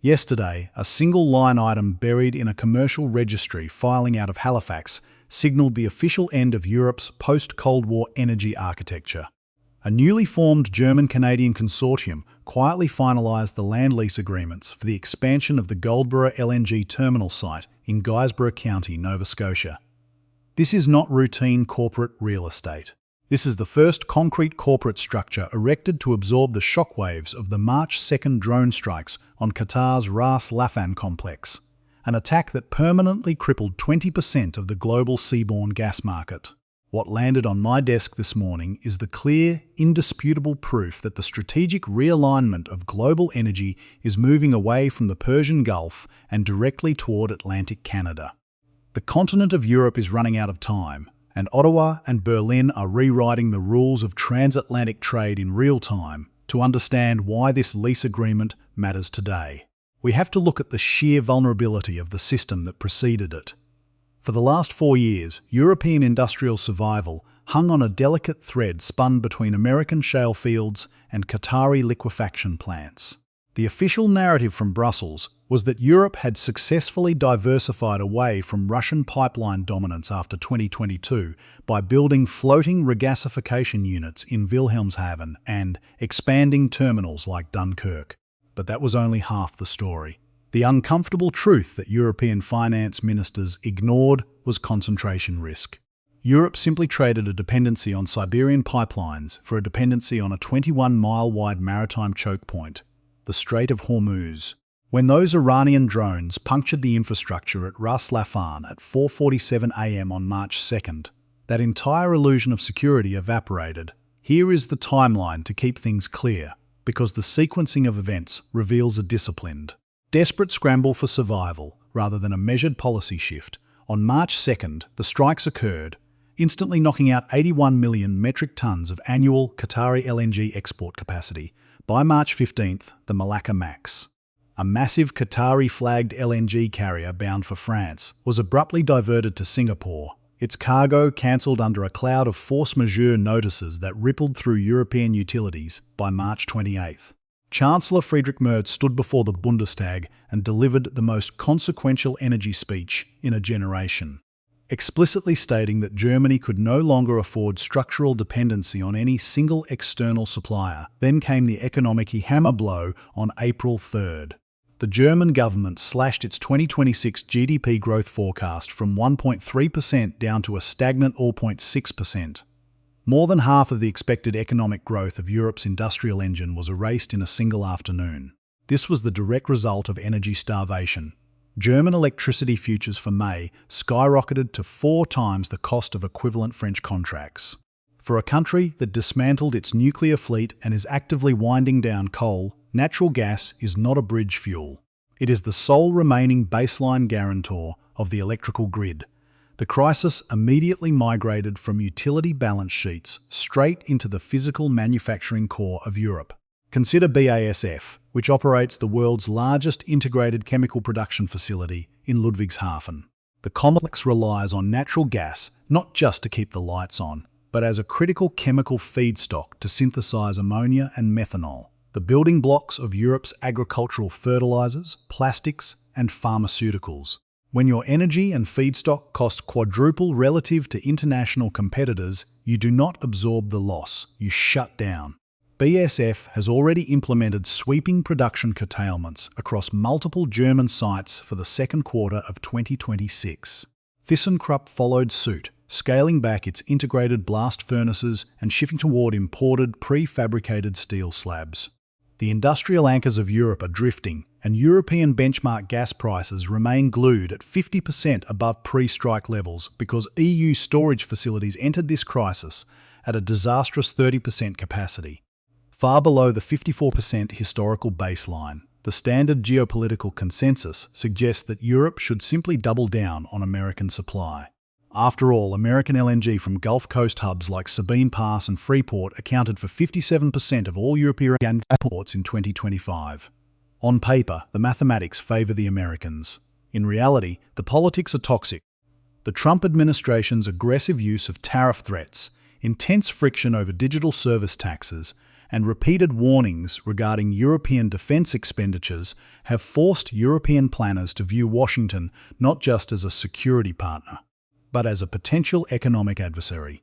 Yesterday, a single line item buried in a commercial registry filing out of Halifax signalled the official end of Europe's post-Cold War energy architecture. A newly formed German-Canadian consortium quietly finalised the land lease agreements for the expansion of the Goldboro LNG terminal site in Guysborough County, Nova Scotia. This is not routine corporate real estate. This is the first concrete corporate structure erected to absorb the shockwaves of the March 2nd drone strikes on Qatar's Ras Laffan complex, an attack that permanently crippled 20% of the global seaborne gas market. What landed on my desk this morning is the clear, indisputable proof that the strategic realignment of global energy is moving away from the Persian Gulf and directly toward Atlantic Canada. The continent of Europe is running out of time, and Ottawa and Berlin are rewriting the rules of transatlantic trade in real time to understand why this lease agreement matters today. We have to look at the sheer vulnerability of the system that preceded it. For the last 4 years, European industrial survival hung on a delicate thread spun between American shale fields and Qatari liquefaction plants. The official narrative from Brussels was that Europe had successfully diversified away from Russian pipeline dominance after 2022 by building floating regasification units in Wilhelmshaven and expanding terminals like Dunkirk. But that was only half the story. The uncomfortable truth that European finance ministers ignored was concentration risk. Europe simply traded a dependency on Siberian pipelines for a dependency on a 21-mile-wide maritime choke point, the Strait of Hormuz. When those Iranian drones punctured the infrastructure at Ras Laffan at 4:47 a.m. on March 2nd, that entire illusion of security evaporated. Here is the timeline to keep things clear, because the sequencing of events reveals a disciplined, desperate scramble for survival rather than a measured policy shift. On March 2nd, the strikes occurred, instantly knocking out 81 million metric tons of annual Qatari LNG export capacity. By March 15th, the Malacca Max, a massive Qatari-flagged LNG carrier bound for France, was abruptly diverted to Singapore, its cargo cancelled under a cloud of force majeure notices that rippled through European utilities. By March 28th, Chancellor Friedrich Merz stood before the Bundestag and delivered the most consequential energy speech in a generation, explicitly stating that Germany could no longer afford structural dependency on any single external supplier. Then came the economic hammer blow on April 3rd. The German government slashed its 2026 GDP growth forecast from 1.3% down to a stagnant 0.6%. More than half of the expected economic growth of Europe's industrial engine was erased in a single afternoon. This was the direct result of energy starvation. German electricity futures for May skyrocketed to 4 times the cost of equivalent French contracts. For a country that dismantled its nuclear fleet and is actively winding down coal, natural gas is not a bridge fuel. It is the sole remaining baseline guarantor of the electrical grid. The crisis immediately migrated from utility balance sheets straight into the physical manufacturing core of Europe. Consider BASF, which operates the world's largest integrated chemical production facility in Ludwigshafen. The complex relies on natural gas not just to keep the lights on, but as a critical chemical feedstock to synthesize ammonia and methanol, the building blocks of Europe's agricultural fertilizers, plastics, and pharmaceuticals. When your energy and feedstock cost quadruple relative to international competitors, you do not absorb the loss, you shut down. BASF has already implemented sweeping production curtailments across multiple German sites for the second quarter of 2026. ThyssenKrupp followed suit, scaling back its integrated blast furnaces and shifting toward imported, prefabricated steel slabs. The industrial anchors of Europe are drifting, and European benchmark gas prices remain glued at 50% above pre-strike levels because EU storage facilities entered this crisis at a disastrous 30% capacity, far below the 54% historical baseline. The standard geopolitical consensus suggests that Europe should simply double down on American supply. After all, American LNG from Gulf Coast hubs like Sabine Pass and Freeport accounted for 57% of all European imports in 2025. On paper, the mathematics favor the Americans. In reality, the politics are toxic. The Trump administration's aggressive use of tariff threats, intense friction over digital service taxes, and repeated warnings regarding European defence expenditures have forced European planners to view Washington not just as a security partner, but as a potential economic adversary.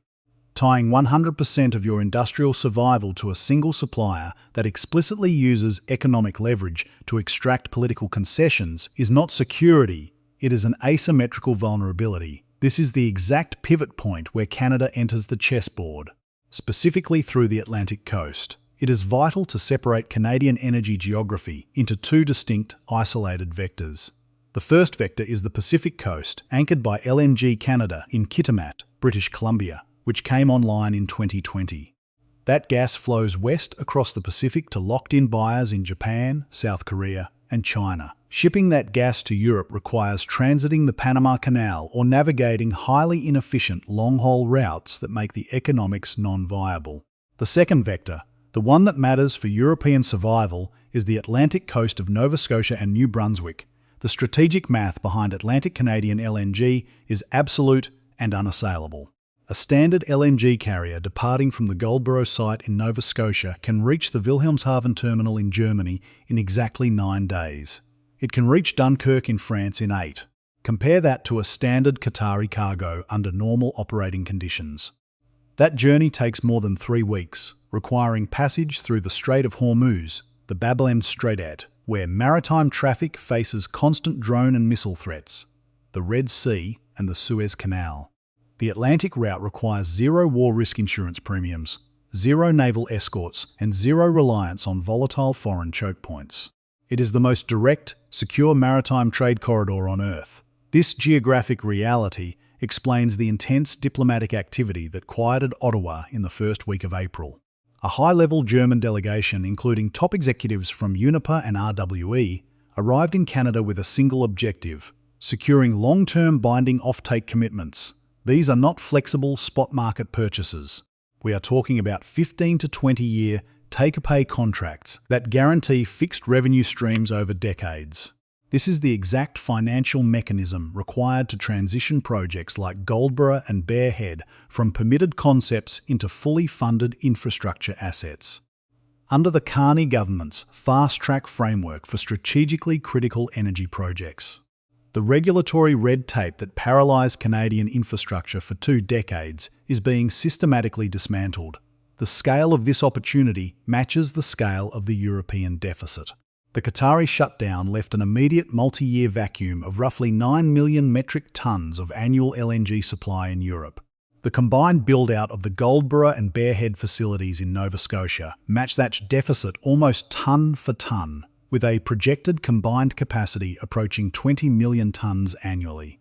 Tying 100% of your industrial survival to a single supplier that explicitly uses economic leverage to extract political concessions is not security, it is an asymmetrical vulnerability. This is the exact pivot point where Canada enters the chessboard, specifically through the Atlantic coast. It is vital to separate Canadian energy geography into two distinct, isolated vectors. The first vector is the Pacific coast, anchored by LNG Canada in Kitimat, British Columbia, which came online in 2020. That gas flows west across the Pacific to locked-in buyers in Japan, South Korea, and China. Shipping that gas to Europe requires transiting the Panama Canal or navigating highly inefficient long-haul routes that make the economics non-viable. The second vector, the one that matters for European survival, is the Atlantic coast of Nova Scotia and New Brunswick. The strategic math behind Atlantic Canadian LNG is absolute and unassailable. A standard LNG carrier departing from the Goldboro site in Nova Scotia can reach the Wilhelmshaven terminal in Germany in exactly 9 days. It can reach Dunkirk in France in 8. Compare that to a standard Qatari cargo under normal operating conditions. That journey takes more than 3 weeks, requiring passage through the Strait of Hormuz, the Bab el-Mandeb Strait, where maritime traffic faces constant drone and missile threats, the Red Sea, and the Suez Canal. The Atlantic route requires zero war risk insurance premiums, zero naval escorts, and zero reliance on volatile foreign choke points. It is the most direct, secure maritime trade corridor on Earth. This geographic reality explains the intense diplomatic activity that quieted Ottawa in the first week of April. A high-level German delegation, including top executives from Uniper and RWE, arrived in Canada with a single objective: securing long-term binding offtake commitments. These are not flexible spot market purchases. We are talking about 15 to 20-year take-or-pay contracts that guarantee fixed revenue streams over decades. This is the exact financial mechanism required to transition projects like Goldboro and Bear Head from permitted concepts into fully funded infrastructure assets. Under the Carney government's fast-track framework for strategically critical energy projects, the regulatory red tape that paralysed Canadian infrastructure for 2 decades is being systematically dismantled. The scale of this opportunity matches the scale of the European deficit. The Qatari shutdown left an immediate multi-year vacuum of roughly 9 million metric tonnes of annual LNG supply in Europe. The combined build-out of the Goldboro and Bear Head facilities in Nova Scotia match that deficit almost tonne for tonne, with a projected combined capacity approaching 20 million tonnes annually.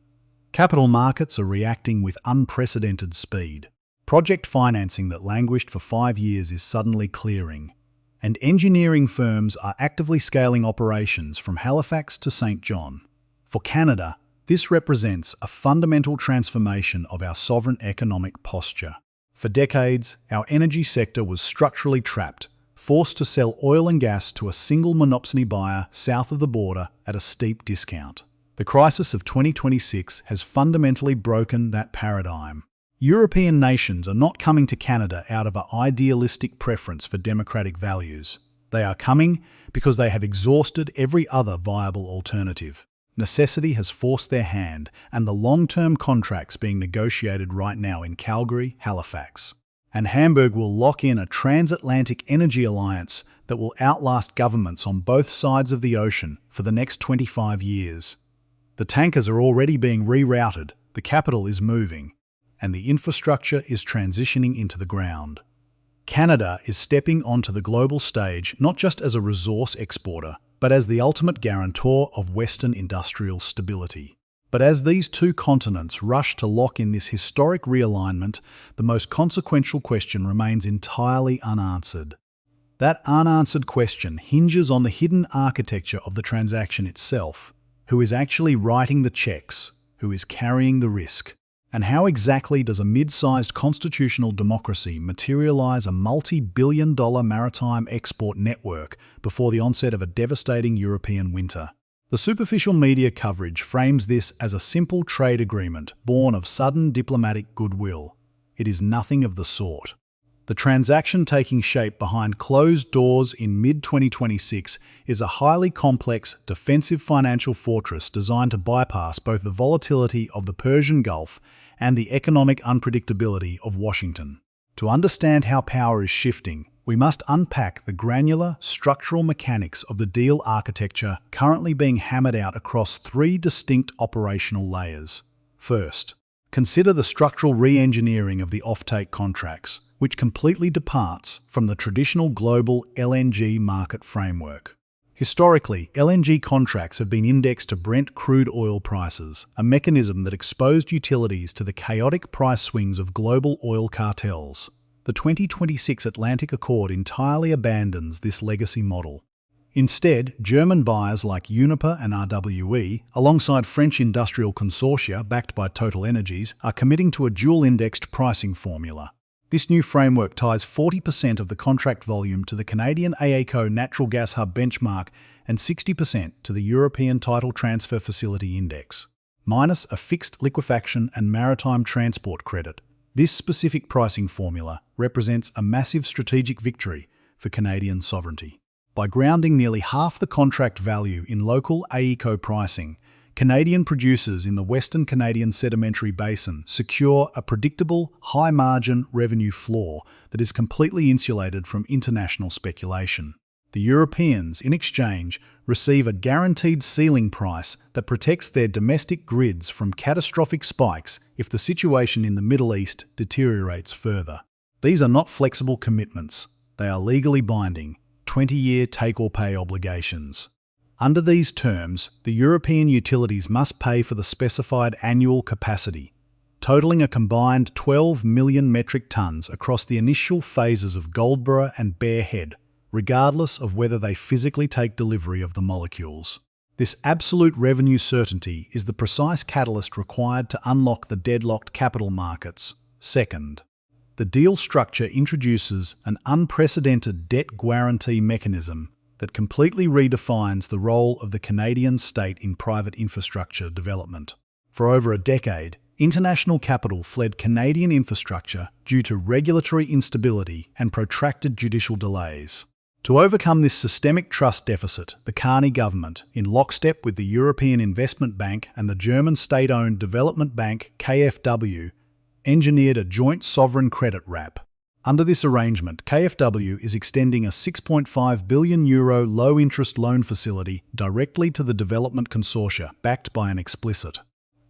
Capital markets are reacting with unprecedented speed. Project financing that languished for 5 years is suddenly clearing, and engineering firms are actively scaling operations from Halifax to St. John. For Canada, this represents a fundamental transformation of our sovereign economic posture. For decades, our energy sector was structurally trapped, forced to sell oil and gas to a single monopsony buyer south of the border at a steep discount. The crisis of 2026 has fundamentally broken that paradigm. European nations are not coming to Canada out of an idealistic preference for democratic values. They are coming because they have exhausted every other viable alternative. Necessity has forced their hand, and the long-term contracts being negotiated right now in Calgary, Halifax, and Hamburg will lock in a transatlantic energy alliance that will outlast governments on both sides of the ocean for the next 25 years. The tankers are already being rerouted, the capital is moving, and the infrastructure is transitioning into the ground. Canada is stepping onto the global stage not just as a resource exporter, but as the ultimate guarantor of Western industrial stability. But as these two continents rush to lock in this historic realignment, the most consequential question remains entirely unanswered. That unanswered question hinges on the hidden architecture of the transaction itself. Who is actually writing the checks? Who is carrying the risk? And how exactly does a mid-sized constitutional democracy materialize a multi-billion-dollar maritime export network before the onset of a devastating European winter? The superficial media coverage frames this as a simple trade agreement born of sudden diplomatic goodwill. It is nothing of the sort. The transaction taking shape behind closed doors in mid-2026 is a highly complex, defensive financial fortress designed to bypass both the volatility of the Persian Gulf and the economic unpredictability of Washington. To understand how power is shifting, we must unpack the granular, structural mechanics of the deal architecture currently being hammered out across three distinct operational layers. First, consider the structural re-engineering of the offtake contracts, which completely departs from the traditional global LNG market framework. Historically, LNG contracts have been indexed to Brent crude oil prices, a mechanism that exposed utilities to the chaotic price swings of global oil cartels. The 2026 Atlantic Accord entirely abandons this legacy model. Instead, German buyers like Uniper and RWE, alongside French industrial consortia backed by Total Energies, are committing to a dual-indexed pricing formula. This new framework ties 40% of the contract volume to the Canadian AECO Natural Gas Hub benchmark and 60% to the European Tidal Transfer Facility Index, minus a fixed liquefaction and maritime transport credit. This specific pricing formula represents a massive strategic victory for Canadian sovereignty. By grounding nearly half the contract value in local AECO pricing, Canadian producers in the Western Canadian Sedimentary Basin secure a predictable, high-margin revenue floor that is completely insulated from international speculation. The Europeans, in exchange, receive a guaranteed ceiling price that protects their domestic grids from catastrophic spikes if the situation in the Middle East deteriorates further. These are not flexible commitments. They are legally binding, 20-year take-or-pay obligations. Under these terms, the European utilities must pay for the specified annual capacity, totaling a combined 12 million metric tonnes across the initial phases of Goldborough and Bear Head, regardless of whether they physically take delivery of the molecules. This absolute revenue certainty is the precise catalyst required to unlock the deadlocked capital markets. Second, the deal structure introduces an unprecedented debt guarantee mechanism that completely redefines the role of the Canadian state in private infrastructure development. For over a decade, international capital fled Canadian infrastructure due to regulatory instability and protracted judicial delays. To overcome this systemic trust deficit, the Carney government, in lockstep with the European Investment Bank and the German state-owned development bank KfW, engineered a joint sovereign credit wrap. Under this arrangement, KfW is extending a €6.5 billion low-interest loan facility directly to the development consortia, backed by an explicit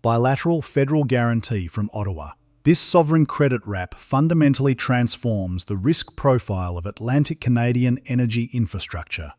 bilateral federal guarantee from Ottawa. This sovereign credit wrap fundamentally transforms the risk profile of Atlantic Canadian energy infrastructure.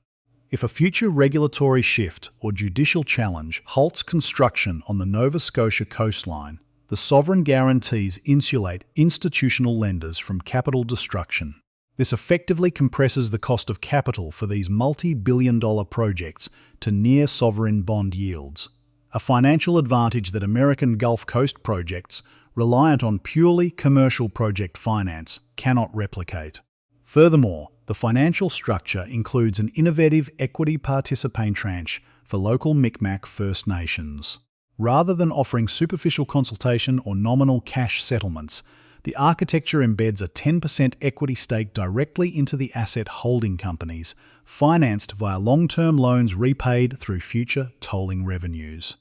If a future regulatory shift or judicial challenge halts construction on the Nova Scotia coastline, the sovereign guarantees insulate institutional lenders from capital destruction. This effectively compresses the cost of capital for these multi-billion-dollar projects to near-sovereign bond yields, a financial advantage that American Gulf Coast projects, reliant on purely commercial project finance, cannot replicate. Furthermore, the financial structure includes an innovative equity participation tranche for local Mi'kmaq First Nations. Rather than offering superficial consultation or nominal cash settlements, the architecture embeds a 10% equity stake directly into the asset holding companies, financed via long-term loans repaid through future tolling revenues.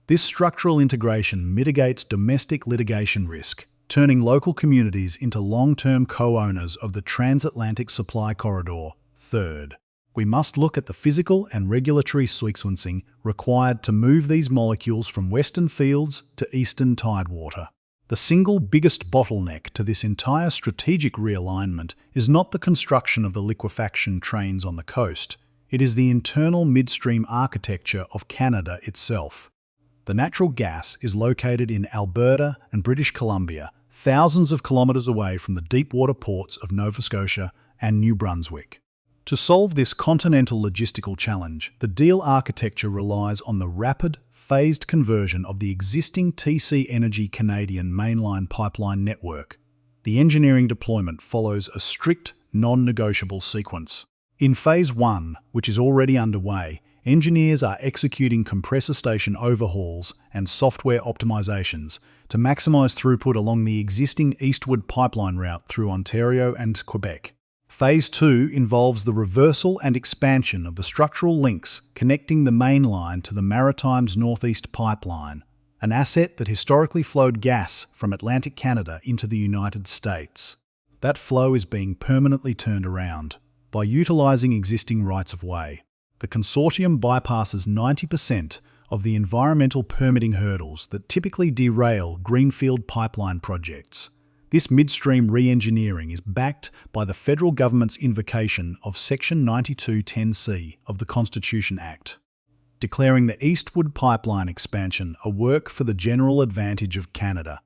This structural integration mitigates domestic litigation risk, turning local communities into long-term co-owners of the Transatlantic supply corridor. Third, we must look at the physical and regulatory sequencing required to move these molecules from western fields to eastern tidewater. The single biggest bottleneck to this entire strategic realignment is not the construction of the liquefaction trains on the coast, it is the internal midstream architecture of Canada itself. The natural gas is located in Alberta and British Columbia, thousands of kilometres away from the deep-water ports of Nova Scotia and New Brunswick. To solve this continental logistical challenge, the deal architecture relies on the rapid, phased conversion of the existing TC Energy Canadian mainline pipeline network. The engineering deployment follows a strict, non-negotiable sequence. In Phase 1, which is already underway, engineers are executing compressor station overhauls and software optimizations to maximize throughput along the existing eastward pipeline route through Ontario and Quebec. Phase 2 involves the reversal and expansion of the structural links connecting the main line to the Maritimes Northeast Pipeline, an asset that historically flowed gas from Atlantic Canada into the United States. That flow is being permanently turned around by utilising existing rights-of-way. The consortium bypasses 90% of the environmental permitting hurdles that typically derail greenfield pipeline projects. This midstream re-engineering is backed by the federal government's invocation of Section 9210C of the Constitution Act, declaring the Eastward Pipeline expansion a work for the general advantage of Canada.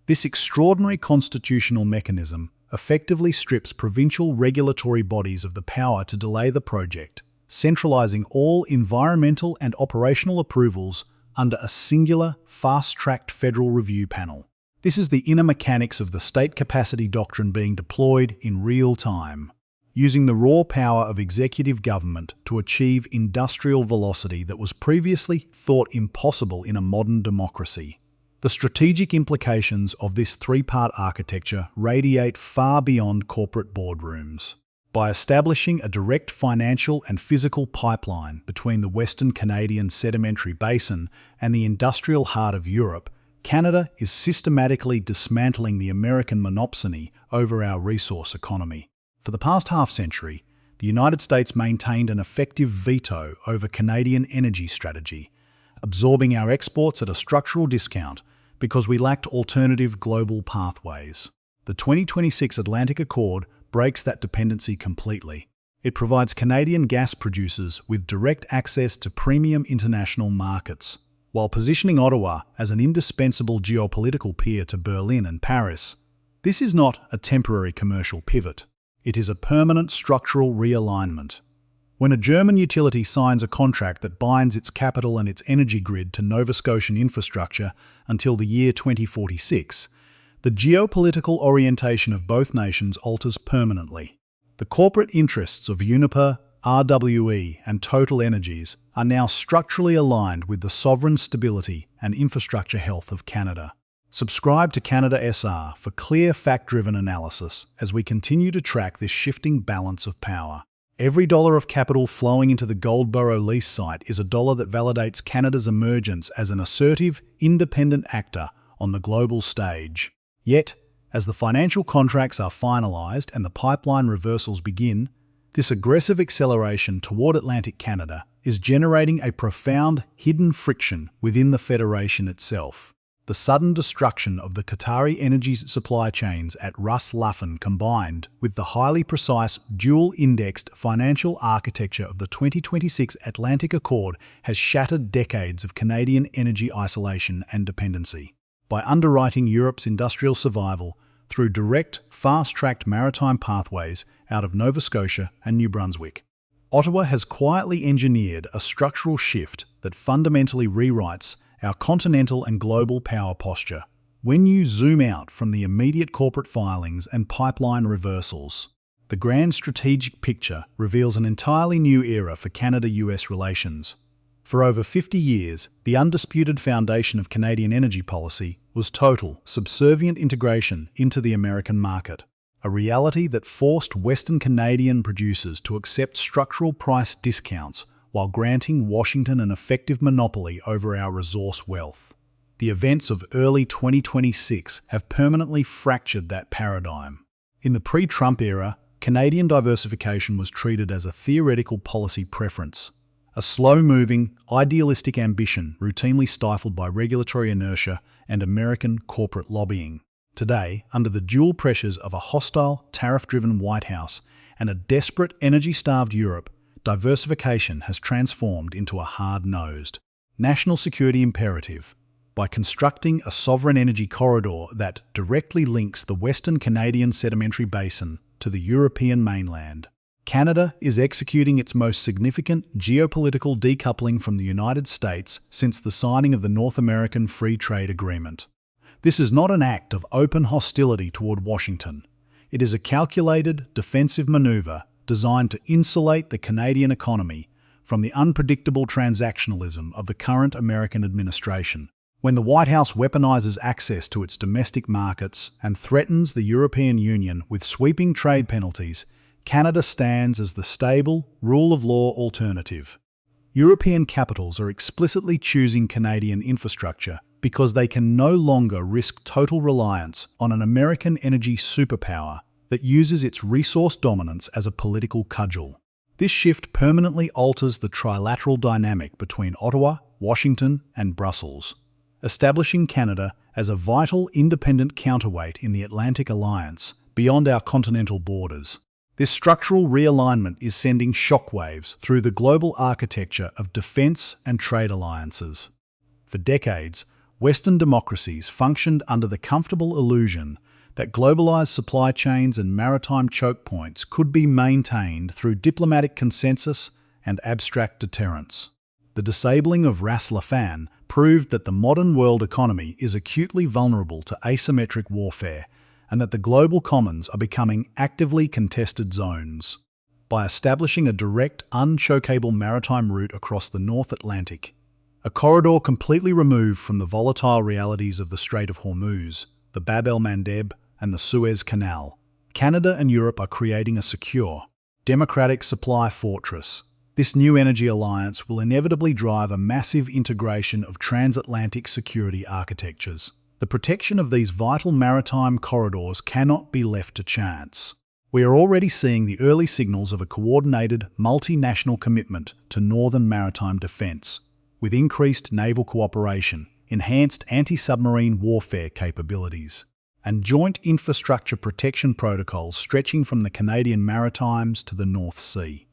This extraordinary constitutional mechanism effectively strips provincial regulatory bodies of the power to delay the project, centralising all environmental and operational approvals under a singular, fast-tracked federal review panel. This is the inner mechanics of the state capacity doctrine being deployed in real time, using the raw power of executive government to achieve industrial velocity that was previously thought impossible in a modern democracy. The strategic implications of this three-part architecture radiate far beyond corporate boardrooms. By establishing a direct financial and physical pipeline between the Western Canadian Sedimentary Basin and the industrial heart of Europe, Canada is systematically dismantling the American monopsony over our resource economy. For the past half-century, the United States maintained an effective veto over Canadian energy strategy, absorbing our exports at a structural discount because we lacked alternative global pathways. The 2026 Atlantic Accord breaks that dependency completely. It provides Canadian gas producers with direct access to premium international markets, while positioning Ottawa as an indispensable geopolitical peer to Berlin and Paris. This is not a temporary commercial pivot. It is a permanent structural realignment. When a German utility signs a contract that binds its capital and its energy grid to Nova Scotian infrastructure until the year 2046, the geopolitical orientation of both nations alters permanently. The corporate interests of Uniper, RWE, and Total Energies are now structurally aligned with the sovereign stability and infrastructure health of Canada. Subscribe to Canada SR for clear, fact-driven analysis as we continue to track this shifting balance of power. Every dollar of capital flowing into the Goldboro lease site is a dollar that validates Canada's emergence as an assertive, independent actor on the global stage. Yet, as the financial contracts are finalised and the pipeline reversals begin, this aggressive acceleration toward Atlantic Canada is generating a profound, hidden friction within the Federation itself. The sudden destruction of the Qatari energy supply chains at Ras Laffan combined with the highly precise, dual-indexed financial architecture of the 2026 Atlantic Accord has shattered decades of Canadian energy isolation and dependency. By underwriting Europe's industrial survival through direct, fast-tracked maritime pathways out of Nova Scotia and New Brunswick, Ottawa has quietly engineered a structural shift that fundamentally rewrites our continental and global power posture. When you zoom out from the immediate corporate filings and pipeline reversals, the grand strategic picture reveals an entirely new era for Canada-US relations. For over 50 years, the undisputed foundation of Canadian energy policy was total, subservient integration into the American market, a reality that forced Western Canadian producers to accept structural price discounts while granting Washington an effective monopoly over our resource wealth. The events of early 2026 have permanently fractured that paradigm. In the pre-Trump era, Canadian diversification was treated as a theoretical policy preference, a slow-moving, idealistic ambition routinely stifled by regulatory inertia and American corporate lobbying. Today, under the dual pressures of a hostile, tariff-driven White House and a desperate, energy-starved Europe, diversification has transformed into a hard-nosed, national security imperative. By constructing a sovereign energy corridor that directly links the Western Canadian Sedimentary Basin to the European mainland, Canada is executing its most significant geopolitical decoupling from the United States since the signing of the North American Free Trade Agreement. This is not an act of open hostility toward Washington. It is a calculated, defensive maneuver designed to insulate the Canadian economy from the unpredictable transactionalism of the current American administration. When the White House weaponizes access to its domestic markets and threatens the European Union with sweeping trade penalties, Canada stands as the stable, rule-of-law alternative. European capitals are explicitly choosing Canadian infrastructure because they can no longer risk total reliance on an American energy superpower that uses its resource dominance as a political cudgel. This shift permanently alters the trilateral dynamic between Ottawa, Washington, and Brussels, establishing Canada as a vital independent counterweight in the Atlantic Alliance beyond our continental borders. This structural realignment is sending shockwaves through the global architecture of defence and trade alliances. For decades, Western democracies functioned under the comfortable illusion that globalized supply chains and maritime choke points could be maintained through diplomatic consensus and abstract deterrence. The disabling of Ras Laffan proved that the modern world economy is acutely vulnerable to asymmetric warfare, and that the global commons are becoming actively contested zones. By establishing a direct, unchokeable maritime route across the North Atlantic, a corridor completely removed from the volatile realities of the Strait of Hormuz, the Bab el-Mandeb, and the Suez Canal, Canada and Europe are creating a secure, democratic supply fortress. This new energy alliance will inevitably drive a massive integration of transatlantic security architectures. The protection of these vital maritime corridors cannot be left to chance. We are already seeing the early signals of a coordinated, multinational commitment to northern maritime defence, with increased naval cooperation, enhanced anti-submarine warfare capabilities, and joint infrastructure protection protocols stretching from the Canadian Maritimes to the North Sea.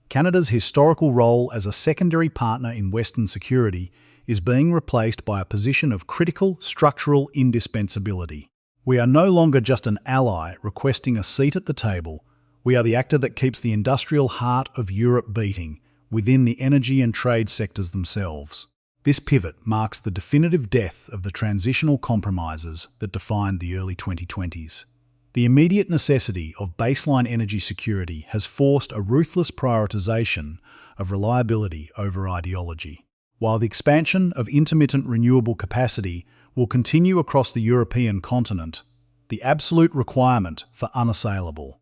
Canada's historical role as a secondary partner in Western security is being replaced by a position of critical structural indispensability. We are no longer just an ally requesting a seat at the table. We are the actor that keeps the industrial heart of Europe beating within the energy and trade sectors themselves. This pivot marks the definitive death of the transitional compromises that defined the early 2020s. The immediate necessity of baseline energy security has forced a ruthless prioritization of reliability over ideology. While the expansion of intermittent renewable capacity will continue across the European continent, the absolute requirement for unassailable,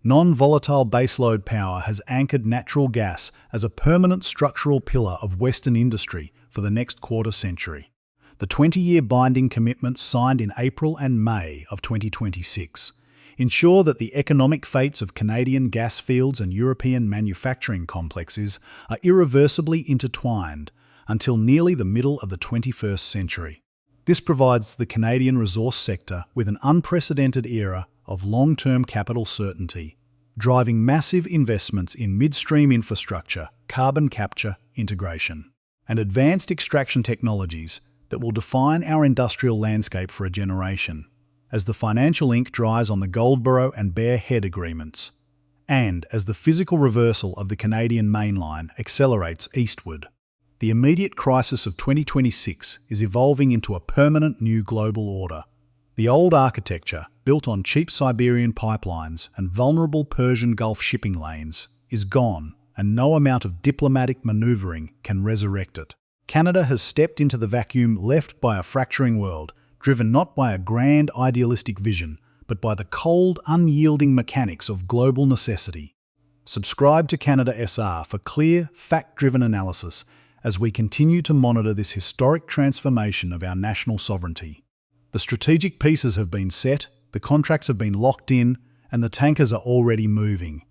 non-volatile baseload power has anchored natural gas as a permanent structural pillar of Western industry for the next quarter century. The 20-year binding commitments signed in April and May of 2026 ensure that the economic fates of Canadian gas fields and European manufacturing complexes are irreversibly intertwined until nearly the middle of the 21st century. This provides the Canadian resource sector with an unprecedented era of long-term capital certainty, driving massive investments in midstream infrastructure, carbon capture, integration, and advanced extraction technologies that will define our industrial landscape for a generation. As the financial ink dries on the Goldboro and Bear Head agreements, and as the physical reversal of the Canadian mainline accelerates eastward, the immediate crisis of 2026 is evolving into a permanent new global order. The old architecture, built on cheap Siberian pipelines and vulnerable Persian Gulf shipping lanes, is gone, and no amount of diplomatic maneuvering can resurrect it. Canada has stepped into the vacuum left by a fracturing world, driven not by a grand idealistic vision, but by the cold, unyielding mechanics of global necessity. Subscribe to Canada SR for clear, fact-driven analysis as we continue to monitor this historic transformation of our national sovereignty. The strategic pieces have been set, the contracts have been locked in, and the tankers are already moving.